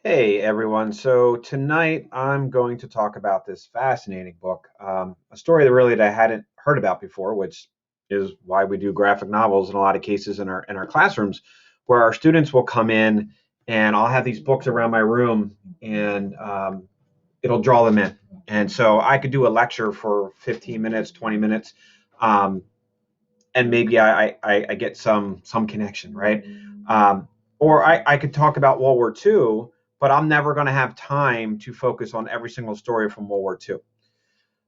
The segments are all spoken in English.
Hey everyone. So tonight I'm going to talk about this fascinating book, a story that I hadn't heard about before, which is why we do graphic novels in a lot of cases in our classrooms, where our students will come in and I'll have these books around my room and it'll draw them in. And so I could do a lecture for 15 minutes, 20 minutes, um, and maybe I get some connection, right? Um, or I could talk about World War II, but I'm never going to have time to focus on every single story from World War II.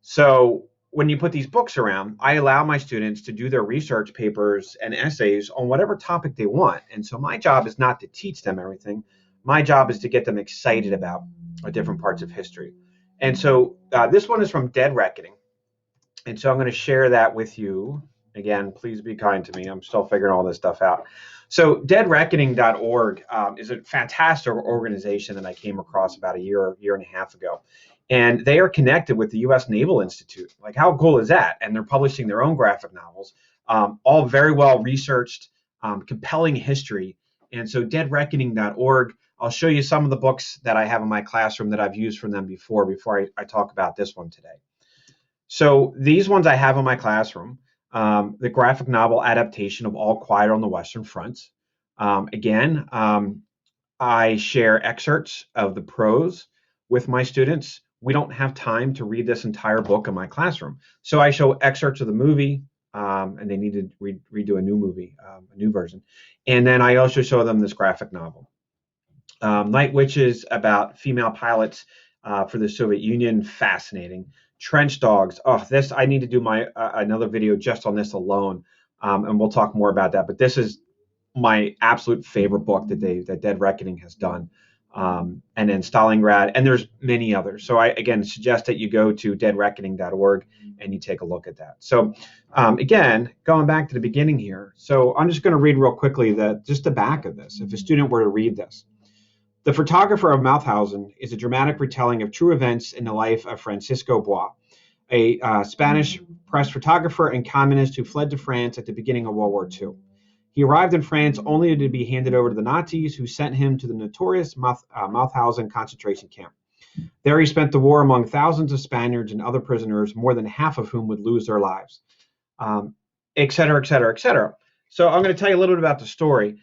So when you put these books around, I allow my students to do their research papers and essays on whatever topic they want. And so my job is not to teach them everything. My job is to get them excited about different parts of history. And so this one is from Dead Reckoning. And so I'm going to share that with you. Again, please be kind to me. I'm still figuring all this stuff out. So deadreckoning.org is a fantastic organization that I came across about a year and a half ago. And they are connected with the U.S. Naval Institute. Like, how cool is that? And they're publishing their own graphic novels, all very well researched, compelling history. And so deadreckoning.org, I'll show you some of the books that I have in my classroom that I've used from them before I talk about this one today. So these ones I have in my classroom. The graphic novel adaptation of All Quiet on the Western Front. I share excerpts of the prose with my students. We don't have time to read this entire book in my classroom. So I show excerpts of the movie, and they need to redo a new movie, a new version. And then I also show them this graphic novel. Night Witches, about female pilots for the Soviet Union. Fascinating. Trench Dogs. Oh, this I need to do my another video just on this alone, and we'll talk more about that. But this is my absolute favorite book that Dead Reckoning has done. And then Stalingrad, and there's many others. So I again suggest that you go to deadreckoning.org and you take a look at that. So again, going back to the beginning here. So I'm just going to read real quickly just the back of this. If a student were to read this. The Photographer of Mauthausen is a dramatic retelling of true events in the life of Francisco Bois, a Spanish press photographer and communist who fled to France at the beginning of World War II. He arrived in France only to be handed over to the Nazis, who sent him to the notorious Mauthausen concentration camp. There he spent the war among thousands of Spaniards and other prisoners, more than half of whom would lose their lives, et cetera, et cetera, et cetera. So I'm going to tell you a little bit about the story.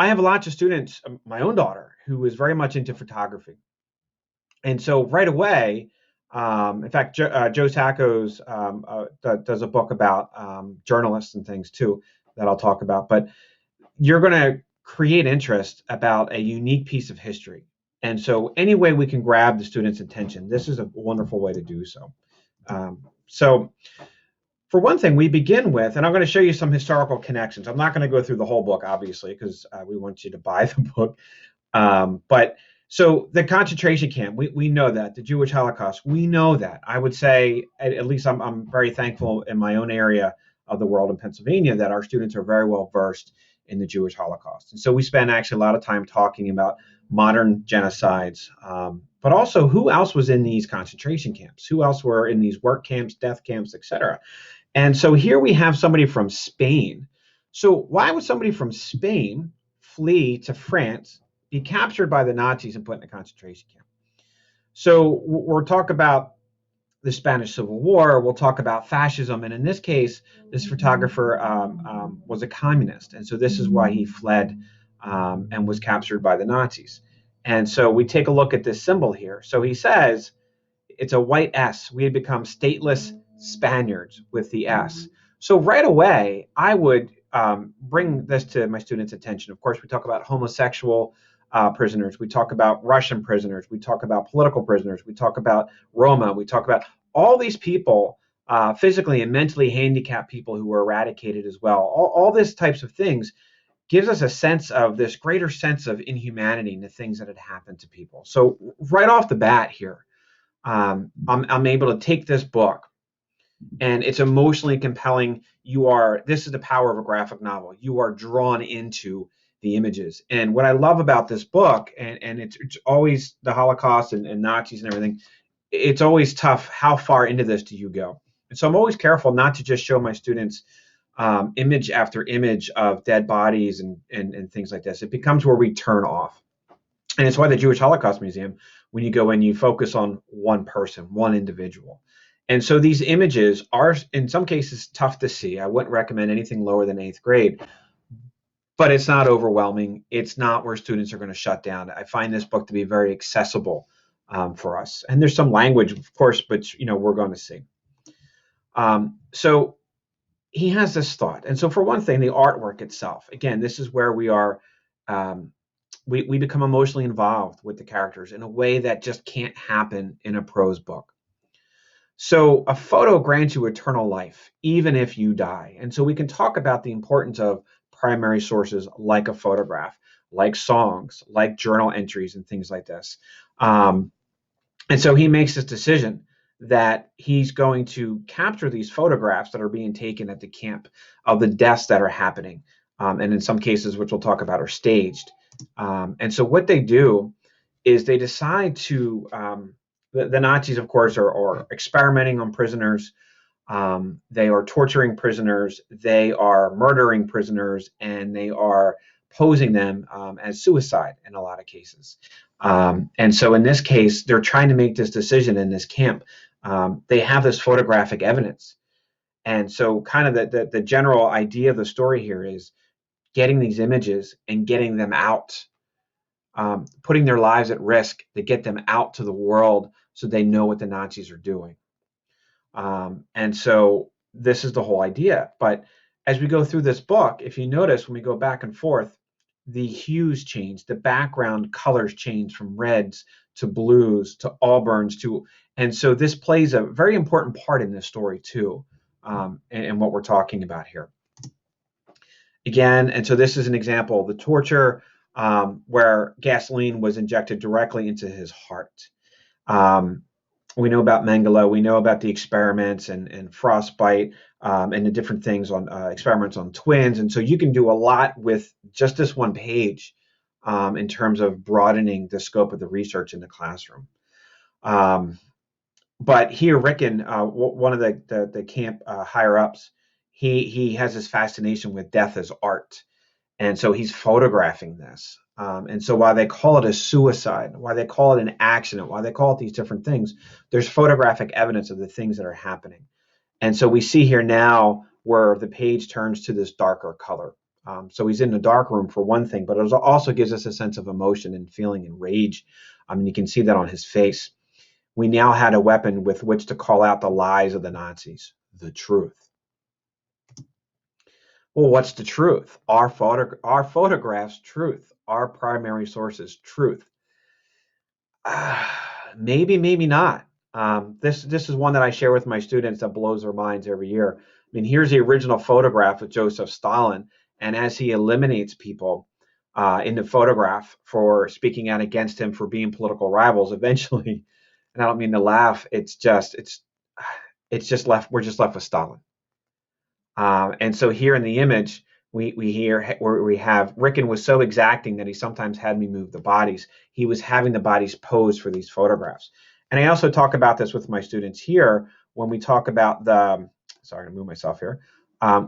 I have lots of students, my own daughter, who is very much into photography. And so right away, in fact, Joe Sacco's does a book about journalists and things too that I'll talk about. But you're going to create interest about a unique piece of history. And so any way we can grab the student's attention, this is a wonderful way to do so. So for one thing, we begin with, and I'm going to show you some historical connections. I'm not going to go through the whole book, obviously, because we want you to buy the book. But so the concentration camp, we know that. The Jewish Holocaust, we know that. I would say, at least I'm very thankful in my own area of the world in Pennsylvania that our students are very well versed in the Jewish Holocaust. And so we spend actually a lot of time talking about modern genocides, but also who else was in these concentration camps? Who else were in these work camps, death camps, et cetera? And so here we have somebody from Spain. So why would somebody from Spain flee to France, be captured by the Nazis, and put in a concentration camp? So we'll talk about the Spanish Civil War. We'll talk about fascism. And in this case, this photographer was a communist. And so this is why he fled and was captured by the Nazis. And so we take a look at this symbol here. So he says it's a white S. We had become stateless Spaniards with the S. So right away, I would bring this to my students' attention. Of course, we talk about homosexual prisoners. We talk about Russian prisoners. We talk about political prisoners. We talk about Roma. We talk about all these people, physically and mentally handicapped people who were eradicated as well. All these types of things gives us a sense of this greater sense of inhumanity in the things that had happened to people. So right off the bat here, I'm able to take this book, and it's emotionally compelling. This is the power of a graphic novel. You are drawn into the images. And what I love about this book, and it's always the Holocaust and Nazis and everything, it's always tough. How far into this do you go? And so I'm always careful not to just show my students image after image of dead bodies and things like this. It becomes where we turn off. And it's why the Jewish Holocaust Museum, when you go in, you focus on one person, one individual. And so these images are, in some cases, tough to see. I wouldn't recommend anything lower than eighth grade, but it's not overwhelming. It's not where students are going to shut down. I find this book to be very accessible for us. And there's some language, of course, but we're going to see. So he has this thought. And so for one thing, the artwork itself, again, this is where we are, we become emotionally involved with the characters in a way that just can't happen in a prose book. So a photo grants you eternal life, even if you die. And so we can talk about the importance of primary sources like a photograph, like songs, like journal entries and things like this. And so he makes this decision that he's going to capture these photographs that are being taken at the camp of the deaths that are happening. And in some cases, which we'll talk about, are staged. And so what they do is they decide to, the Nazis, of course, are experimenting on prisoners. They are torturing prisoners. They are murdering prisoners, and they are posing them as suicide in a lot of cases. And so in this case, they're trying to make this decision in this camp. They have this photographic evidence. And so kind of the general idea of the story here is getting these images and getting them out, putting their lives at risk to get them out to the world so they know what the Nazis are doing. And so this is the whole idea. But as we go through this book, if you notice, when we go back and forth, the hues change, the background colors change from reds to blues to auburns and so this plays a very important part in this story too, and what we're talking about here. Again, and so this is an example of the torture where gasoline was injected directly into his heart. We know about Mengele. We know about the experiments and frostbite and the different things on experiments on twins. And so you can do a lot with just this one page in terms of broadening the scope of the research in the classroom. But here, Ricken, one of the camp higher ups, he has this fascination with death as art. And so he's photographing this. And so while they call it a suicide, why they call it an accident, why they call it these different things, there's photographic evidence of the things that are happening. And so we see here now where the page turns to this darker color. So he's in the dark room for one thing, but it also gives us a sense of emotion and feeling and rage. I mean, you can see that on his face. We now had a weapon with which to call out the lies of the Nazis, the truth. Well, what's the truth? Our photographs, truth. Our primary sources, truth. Maybe, maybe not. This is one that I share with my students that blows their minds every year. I mean, here's the original photograph of Joseph Stalin, and as he eliminates people in the photograph for speaking out against him for being political rivals, eventually, and I don't mean to laugh, it's just left. We're just left with Stalin. And so here in the image, we hear where we have Ricken was so exacting that he sometimes had me move the bodies. He was having the bodies posed for these photographs. And I also talk about this with my students here when we talk about sorry to move myself here.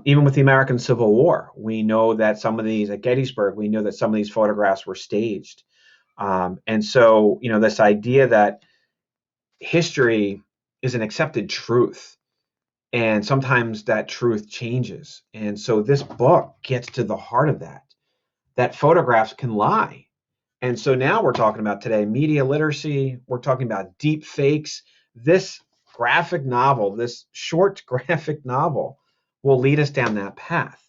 Even with the American Civil War, we know that some of these at Gettysburg, we know that some of these photographs were staged. And so, this idea that history is an accepted truth. And sometimes that truth changes. And so this book gets to the heart of that photographs can lie. And so now we're talking about today media literacy. We're talking about deep fakes. This graphic novel, this short graphic novel, will lead us down that path.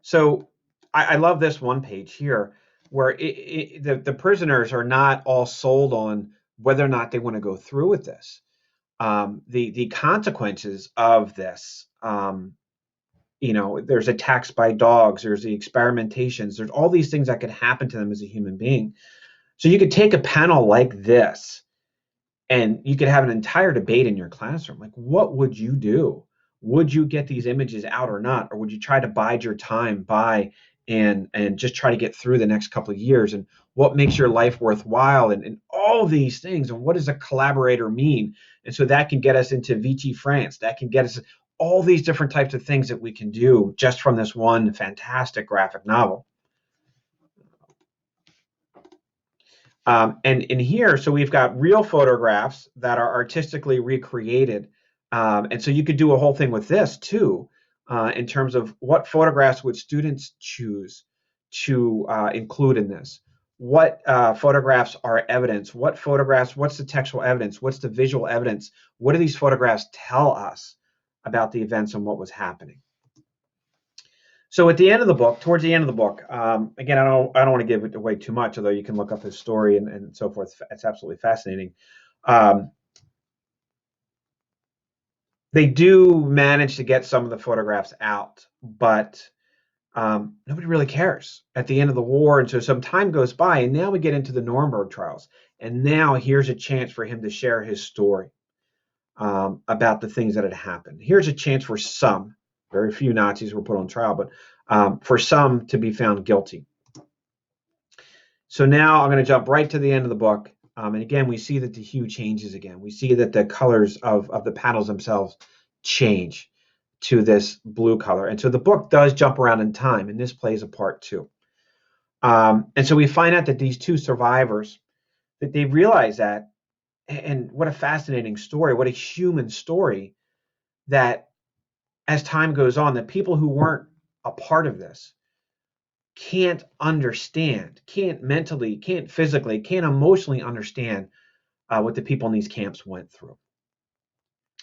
So I love this one page here where the prisoners are not all sold on whether or not they want to go through with this. The consequences of this, there's attacks by dogs, there's the experimentations, there's all these things that could happen to them as a human being. So you could take a panel like this and you could have an entire debate in your classroom. Like, what would you do? Would you get these images out or not? Or would you try to bide your time and just try to get through the next couple of years? And what makes your life worthwhile? And all these things. And what does a collaborator mean? And so that can get us into Vichy France. That can get us all these different types of things that we can do just from this one fantastic graphic novel. And in here, so we've got real photographs that are artistically recreated. And so you could do a whole thing with this too, in terms of what photographs would students choose to include in this. What photographs are evidence? What photographs, what's the textual evidence? What's the visual evidence? What do these photographs tell us about the events and what was happening? So at the end of the book, towards the end of the book, again, I don't want to give it away too much, although you can look up his story and so forth. It's absolutely fascinating. Um, they do manage to get some of the photographs out, but nobody really cares at the end of the war. And so some time goes by, and now we get into the Nuremberg Trials. And now here's a chance for him to share his story about the things that had happened. Here's a chance for some, very few Nazis were put on trial, but for some to be found guilty. So now I'm going to jump right to the end of the book. And again, we see that the hue changes again. We see that the colors of the panels themselves change to this blue color. And so the book does jump around in time, and this plays a part too. And so we find out that these two survivors, that they realize that, and what a fascinating story, what a human story, that as time goes on, that people who weren't a part of this can't understand, can't mentally, can't physically, can't emotionally understand what the people in these camps went through.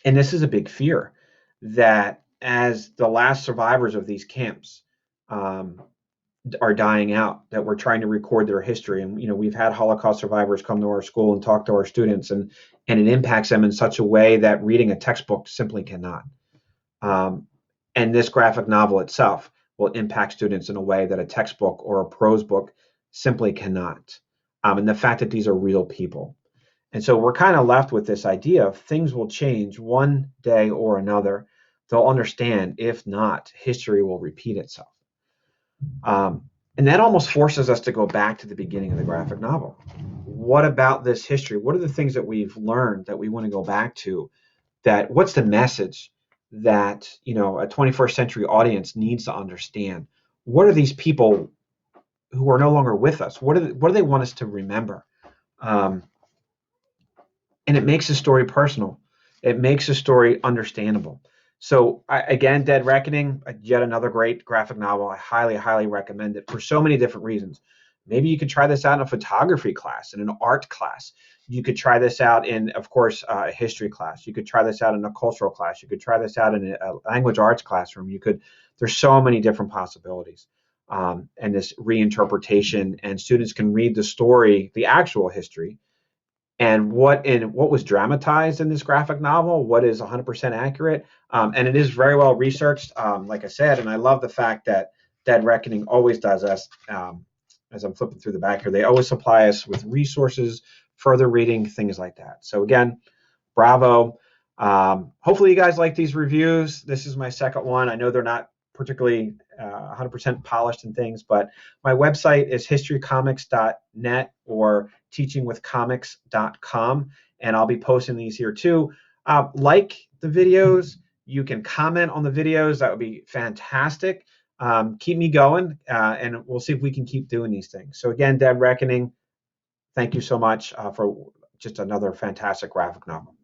And this is a big fear, that as the last survivors of these camps are dying out, that we're trying to record their history. And we've had Holocaust survivors come to our school and talk to our students, and it impacts them in such a way that reading a textbook simply cannot. And this graphic novel itself will impact students in a way that a textbook or a prose book simply cannot. And the fact that these are real people. And so we're kind of left with this idea of things will change one day or another. They'll understand. If not, history will repeat itself. And that almost forces us to go back to the beginning of the graphic novel. What about this history? What are the things that we've learned that we want to go back to? That what's the message that a 21st century audience needs to understand? What are these people who are no longer with us? What do they want us to remember? And it makes the story personal. It makes the story understandable. So again, Dead Reckoning, yet another great graphic novel. I highly, highly recommend it for so many different reasons. Maybe you could try this out in a photography class, in an art class. You could try this out in, of course, a history class. You could try this out in a cultural class. You could try this out in a language arts classroom. There's so many different possibilities. And this reinterpretation, and students can read the story, the actual history, and what was dramatized in this graphic novel, what is 100% accurate, and it is very well researched, like I said. And I love the fact that Dead Reckoning always does us, as I'm flipping through the back here, they always supply us with resources, further reading, things like that. So again, bravo. Hopefully you guys like these reviews. This is my second one. I know they're not particularly 100% polished and things, but my website is historycomics.net or teachingwithcomics.com, and I'll be posting these here too. Like the videos, you can comment on the videos. That would be fantastic. Keep me going, and we'll see if we can keep doing these things. So again, Dead Reckoning, thank you so much for just another fantastic graphic novel.